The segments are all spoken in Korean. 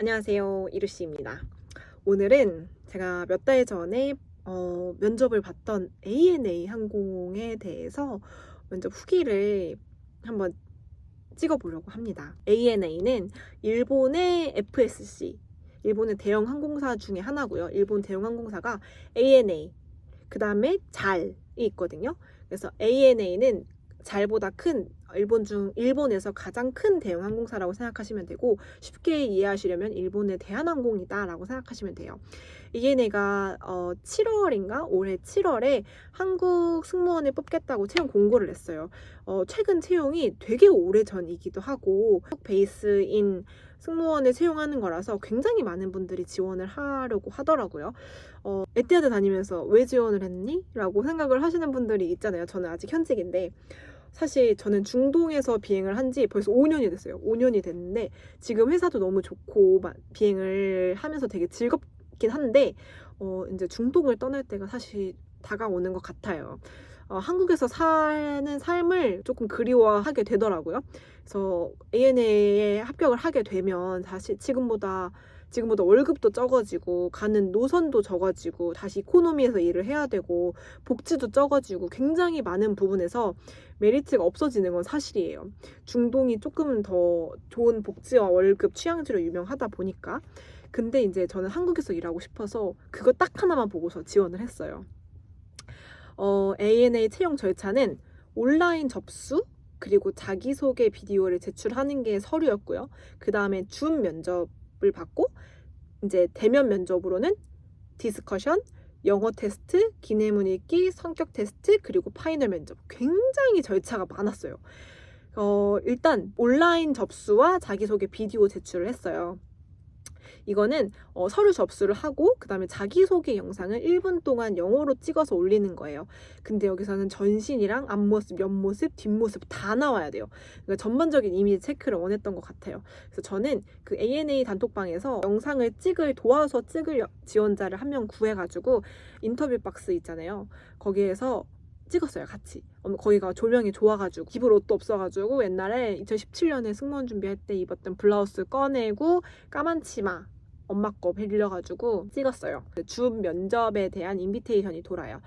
안녕하세요, 이루씨입니다. 오늘은 제가 몇 달 전에 면접을 봤던 ANA 항공에 대해서 면접 후기를 한번 찍어보려고 합니다. ANA는 일본의 FSC, 일본의 대형 항공사 중에 하나고요. 일본 대형 항공사가 ANA, 그 다음에 잘이 있거든요. 그래서 ANA는 잘보다 큰 일본에서 가장 큰 대형 항공사라고 생각하시면 되고, 쉽게 이해하시려면 일본의 대한항공이다라고 생각하시면 돼요. ANA가 7월인가 올해 7월에 한국 승무원을 뽑겠다고 채용 공고를 냈어요. 최근 채용이 되게 오래 전이기도 하고 베이스인 승무원을 채용하는 거라서 굉장히 많은 분들이 지원을 하려고 하더라고요. 에티하드 다니면서 왜 지원을 했니? 라고 생각을 하시는 분들이 있잖아요. 저는 아직 현직인데 사실 저는 중동에서 비행을 한 지 벌써 5년이 됐어요. 5년이 됐는데 지금 회사도 너무 좋고 비행을 하면서 되게 즐겁긴 한데 이제 중동을 떠날 때가 사실 다가오는 것 같아요. 한국에서 사는 삶을 조금 그리워하게 되더라고요. 그래서 ANA에 합격을 하게 되면 사실 지금보다 월급도 적어지고 가는 노선도 적어지고 다시 이코노미에서 일을 해야 되고 복지도 적어지고 굉장히 많은 부분에서 메리트가 없어지는 건 사실이에요. 중동이 조금 더 좋은 복지와 월급 취향지로 유명하다 보니까. 근데 이제 저는 한국에서 일하고 싶어서 그거 딱 하나만 보고서 지원을 했어요. ANA 채용 절차는 온라인 접수 그리고 자기소개 비디오를 제출하는 게 서류였고요. 그 다음에 줌 면접을 받고 이제 대면 면접으로는 디스커션, 영어 테스트, 기내문 읽기, 성격 테스트, 그리고 파이널 면접. 굉장히 절차가 많았어요. 일단 온라인 접수와 자기소개 비디오 제출을 했어요. 이거는 서류 접수를 하고 그 다음에 자기소개 영상을 1분 동안 영어로 찍어서 올리는 거예요. 근데 여기서는 전신이랑 앞모습, 옆모습, 뒷모습 다 나와야 돼요. 그러니까 전반적인 이미지 체크를 원했던 것 같아요. 그래서 저는 그 ANA 단톡방에서 영상을 도와서 찍을 지원자를 한 명 구해가지고 인터뷰 박스 있잖아요. 거기에서 찍었어요, 같이. 거기가 조명이 좋아가지고 입을 옷도 없어가지고 옛날에 2017년에 승무원 준비할 때 입었던 블라우스 꺼내고 까만 치마 엄마 거 빌려가지고 찍었어요. 줌 면접에 대한 인비테이션이 돌아요.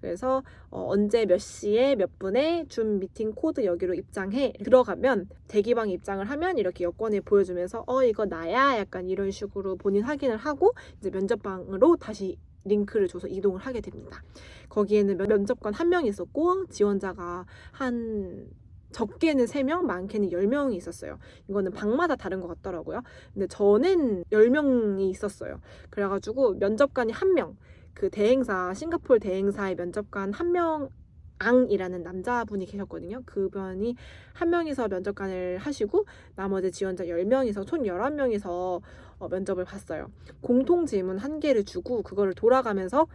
그래서 언제 몇 시에 몇 분에 줌 미팅 코드 여기로 입장해 들어가면 대기방에 입장을 하면 이렇게 여권을 보여주면서 이거 나야? 약간 이런 식으로 본인 확인을 하고 이제 면접방으로 다시 링크를 줘서 이동을 하게 됩니다. 거기에는 면접관 1명 있었고 지원자가 적게는 3명, 많게는 10명이 있었어요. 이거는 방마다 다른 것 같더라고요. 근데 저는 10명이 있었어요. 그래가지고 면접관이 1명, 그 싱가포르 대행사의 면접관 1명 앙이라는 남자분이 계셨거든요. 그분이 1명이서 면접관을 하시고 나머지 지원자 10명이서 총 11명이서 면접을 봤어요. 공통 질문 1개를 주고 그거를 돌아가면서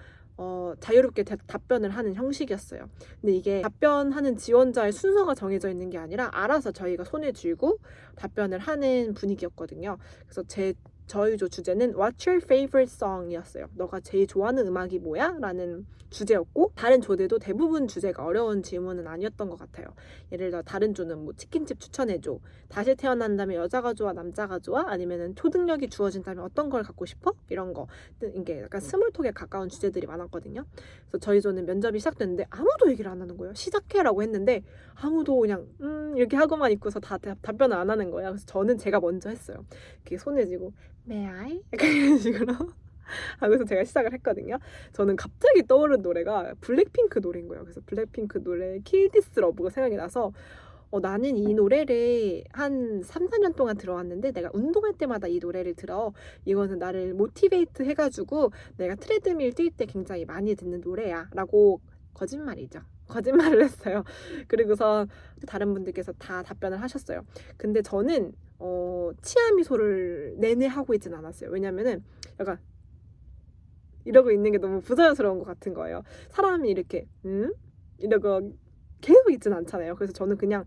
자유롭게 답변을 하는 형식이었어요. 근데 이게 답변하는 지원자의 순서가 정해져 있는 게 아니라 알아서 저희가 손을 쥐고 답변을 하는 분위기였거든요. 그래서 저희 조 주제는 What's your favorite song? 이었어요. 너가 제일 좋아하는 음악이 뭐야? 라는 주제였고 다른 조들도 대부분 주제가 어려운 질문은 아니었던 것 같아요. 예를 들어 다른 조는 뭐 치킨집 추천해줘, 다시 태어난다면 여자가 좋아 남자가 좋아, 아니면은 초능력이 주어진다면 어떤 걸 갖고 싶어? 이런 거. 이게 약간 스몰톡에 가까운 주제들이 많았거든요. 그래서 저희 조는 면접이 시작됐는데 아무도 얘기를 안 하는 거예요. 시작해라고 했는데 아무도 그냥 이렇게 하고만 있고서 다 답변을 안 하는 거예요. 그래서 저는 제가 먼저 했어요. 이렇게 손을 쥐고 May I? 약간 이런 식으로 하면서 제가 시작을 했거든요. 저는 갑자기 떠오른 노래가 블랙핑크 노래인 거예요. 그래서 블랙핑크 노래 Kill This Love가 생각이 나서 나는 이 노래를 한 3, 4년 동안 들어왔는데 내가 운동할 때마다 이 노래를 들어. 이거는 나를 모티베이트 해가지고 내가 트레드밀 뛸 때 굉장히 많이 듣는 노래야 라고 거짓말이죠. 거짓말을 했어요. 그리고서 다른 분들께서 다 답변을 하셨어요. 근데 저는 치아 미소를 내내 하고 있진 않았어요. 왜냐면은 약간 이러고 있는 게 너무 부자연스러운 것 같은 거예요. 사람이 이렇게 이러고 계속 있진 않잖아요. 그래서 저는 그냥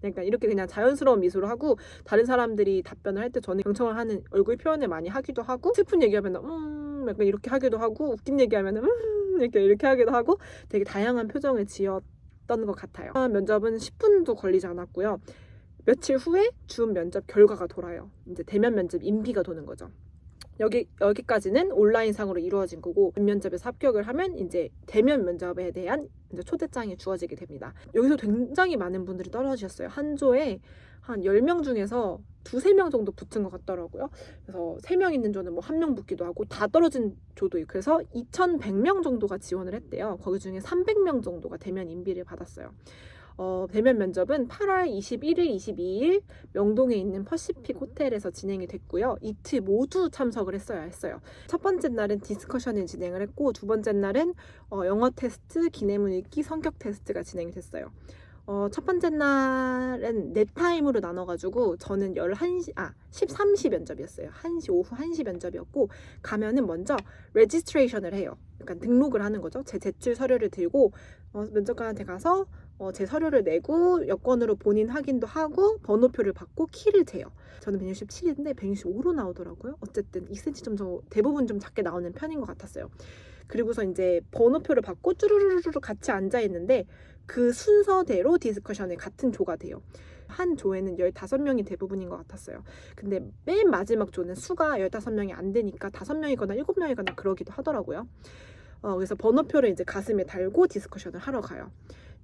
약간 이렇게 그냥 자연스러운 미소를 하고 다른 사람들이 답변을 할 때 저는 경청을 하는 얼굴 표현을 많이 하기도 하고 슬픈 얘기하면 약간 이렇게 하기도 하고 웃긴 얘기하면 이렇게 하기도 하고 되게 다양한 표정을 지었던 것 같아요. 면접은 10분도 걸리지 않았고요. 며칠 후에 줌 면접 결과가 돌아요. 이제 대면 면접 인비가 도는 거죠. 여기까지는 온라인상으로 이루어진 거고, 면접에서 합격을 하면 이제 대면 면접에 대한 이제 초대장이 주어지게 됩니다. 여기서 굉장히 많은 분들이 떨어지셨어요. 한 조에 한 10명 중에서 2-3명 정도 붙은 것 같더라고요. 그래서 3명 있는 조는 뭐 1명 붙기도 하고 다 떨어진 조도 있고, 그래서 2,100명 정도가 지원을 했대요. 거기 중에 300명 정도가 대면 인비를 받았어요. 대면 면접은 8월 21일, 22일 명동에 있는 퍼시픽 호텔에서 진행이 됐고요. 이틀 모두 참석을 했어요. 첫 번째 날은 디스커션을 진행을 했고, 두 번째 날은 영어 테스트, 기내문 읽기, 성격 테스트가 진행이 됐어요. 첫 번째 날은 네 타임으로 나눠가지고 저는 13시 면접이었어요. 오후 1시 면접이었고, 가면은 먼저 레지스트레이션을 해요. 약간 등록을 하는 거죠. 제 제출 서류를 들고 면접관한테 가서 제 서류를 내고 여권으로 본인 확인도 하고 번호표를 받고 키를 재요. 저는 167인데 165로 나오더라고요. 어쨌든 2cm 정도 대부분 좀 작게 나오는 편인 것 같았어요. 그리고서 이제 번호표를 받고 쭈루루루루 같이 앉아 있는데 그 순서대로 디스커션에 같은 조가 돼요. 한 조에는 15명이 대부분인 것 같았어요. 근데 맨 마지막 조는 수가 15명이 안 되니까 5명이거나 7명이거나 그러기도 하더라고요. 그래서 번호표를 이제 가슴에 달고 디스커션을 하러 가요.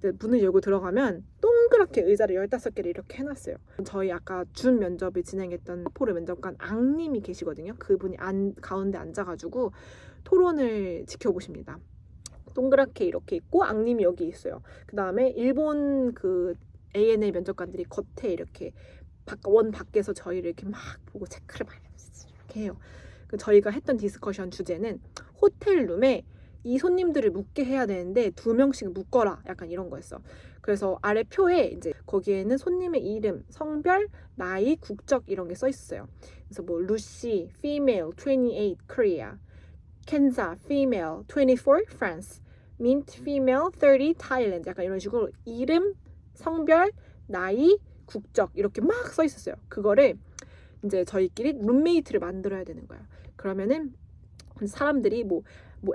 문을 열고 들어가면 동그랗게 의자를 15개를 이렇게 해놨어요. 저희 아까 준 면접을 진행했던 포르 면접관 앙님이 계시거든요. 그분이 가운데 앉아가지고 토론을 지켜보십니다. 동그랗게 이렇게 있고 앙님이 여기 있어요. 그 다음에 일본 그 ANA 면접관들이 겉에 이렇게 원 밖에서 저희를 이렇게 막 보고 체크를 많이 이렇게 해요. 저희가 했던 디스커션 주제는 호텔룸에 이 손님들을 묵게 해야 되는데 2명씩 묶어라, 약간 이런 거였어. 그래서 아래 표에 이제 거기에는 손님의 이름, 성별, 나이, 국적 이런 게 써 있었어요. 그래서 뭐 루시, female, 28, Korea, 켄사, female, 24, France, mint, female, 30, Thailand, 약간 이런 식으로 이름, 성별, 나이, 국적 이렇게 막 써 있었어요. 그거를 이제 저희끼리 룸메이트를 만들어야 되는 거예요. 그러면은 사람들이 뭐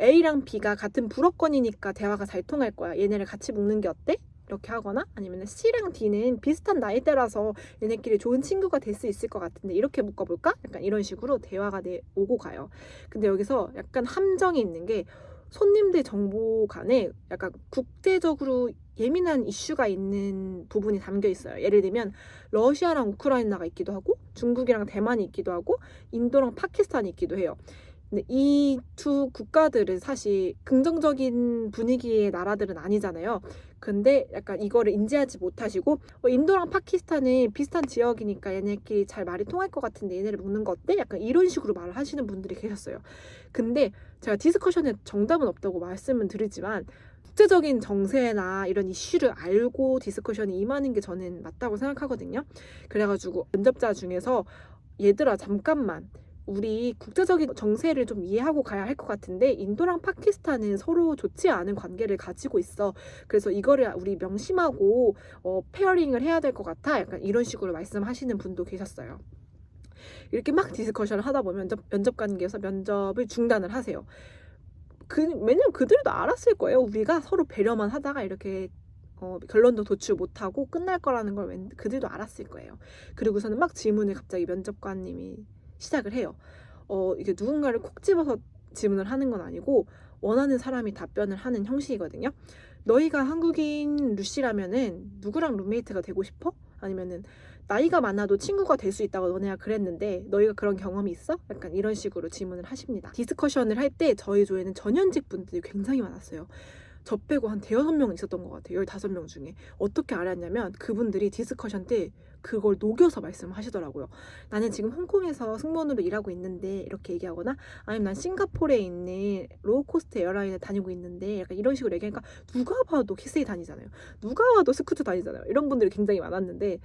A랑 B가 같은 불어권이니까 대화가 잘 통할 거야. 얘네를 같이 묶는 게 어때? 이렇게 하거나, 아니면 C랑 D는 비슷한 나이대라서 얘네끼리 좋은 친구가 될 수 있을 것 같은데 이렇게 묶어볼까? 약간 이런 식으로 대화가 오고 가요. 근데 여기서 약간 함정이 있는 게 손님들 정보 간에 약간 국제적으로 예민한 이슈가 있는 부분이 담겨 있어요. 예를 들면 러시아랑 우크라이나가 있기도 하고, 중국이랑 대만이 있기도 하고, 인도랑 파키스탄이 있기도 해요. 근데 이 두 국가들은 사실 긍정적인 분위기의 나라들은 아니잖아요. 근데 약간 이거를 인지하지 못하시고 인도랑 파키스탄은 비슷한 지역이니까 얘네끼리 잘 말이 통할 것 같은데 얘네를 묶는 거 어때? 약간 이런 식으로 말을 하시는 분들이 계셨어요. 근데 제가 디스커션에 정답은 없다고 말씀은 드리지만 국제적인 정세나 이런 이슈를 알고 디스커션에 임하는 게 저는 맞다고 생각하거든요. 그래가지고 면접자 중에서 얘들아 잠깐만, 우리 국제적인 정세를 좀 이해하고 가야 할 것 같은데 인도랑 파키스탄은 서로 좋지 않은 관계를 가지고 있어. 그래서 이거를 우리 명심하고 페어링을 해야 될 것 같아. 약간 이런 식으로 말씀하시는 분도 계셨어요. 이렇게 막 디스커션을 하다 보면 면접관께서 면접을 중단을 하세요. 왜냐면 그들도 알았을 거예요. 우리가 서로 배려만 하다가 이렇게 결론도 도출 못하고 끝날 거라는 걸 그들도 알았을 거예요. 그리고서는 막 질문을 갑자기 면접관님이 시작을 해요. 이게 누군가를 콕 집어서 질문을 하는 건 아니고 원하는 사람이 답변을 하는 형식이거든요. 너희가 한국인 루시라면은 누구랑 룸메이트가 되고 싶어? 아니면은 나이가 많아도 친구가 될 수 있다고 너네가 그랬는데 너희가 그런 경험이 있어? 약간 이런 식으로 질문을 하십니다. 디스커션을 할 때 저희 조에는 전현직 분들이 굉장히 많았어요. 저 빼고 한 5-6명 있었던 것 같아요. 15명 중에. 어떻게 알았냐면 그분들이 디스커션 때 그걸 녹여서 말씀하시더라고요. 나는 지금 홍콩에서 승무원으로 일하고 있는데 이렇게 얘기하거나, 아니면 난 싱가포르에 있는 로우코스트 에어라인에 다니고 있는데 약간 이런 식으로 얘기하니까 누가 봐도 키스에 다니잖아요. 누가 봐도 스쿠트 다니잖아요. 이런 분들이 굉장히 많았는데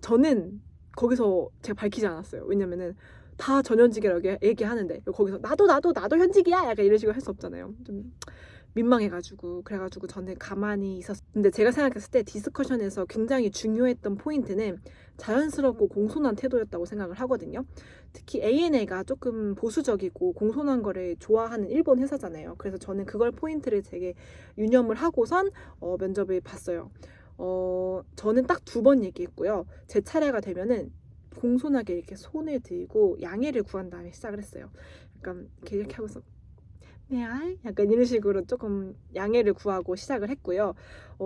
저는 거기서 제가 밝히지 않았어요. 왜냐면은 다 전현직이라고 얘기하는데 거기서 나도 현직이야 약간 이런 식으로 할 수 없잖아요. 좀 민망해가지고. 그래가지고 저는 가만히 있었어요. 근데 제가 생각했을 때 디스커션에서 굉장히 중요했던 포인트는 자연스럽고 공손한 태도였다고 생각을 하거든요. 특히 ANA가 조금 보수적이고 공손한 거를 좋아하는 일본 회사잖아요. 그래서 저는 그걸 포인트를 되게 유념을 하고선 면접을 봤어요. 저는 딱 2번 얘기했고요. 제 차례가 되면은 공손하게 이렇게 손을 들고 양해를 구한 다음에 시작을 했어요. 약간 이렇게 하고서 약간 이런 식으로 조금 양해를 구하고 시작을 했고요.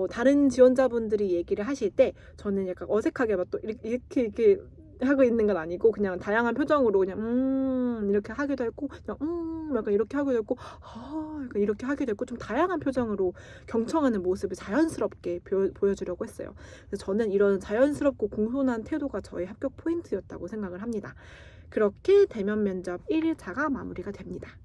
다른 지원자분들이 얘기를 하실 때 저는 약간 어색하게 막 또 이렇게 하고 있는 건 아니고 그냥 다양한 표정으로 그냥 이렇게 하기도 했고 그냥 약간 이렇게 하기도 했고 약간 이렇게 하기도 했고 좀 다양한 표정으로 경청하는 모습을 자연스럽게 보여주려고 했어요. 그래서 저는 이런 자연스럽고 공손한 태도가 저의 합격 포인트였다고 생각을 합니다. 그렇게 대면 면접 1일차가 마무리가 됩니다.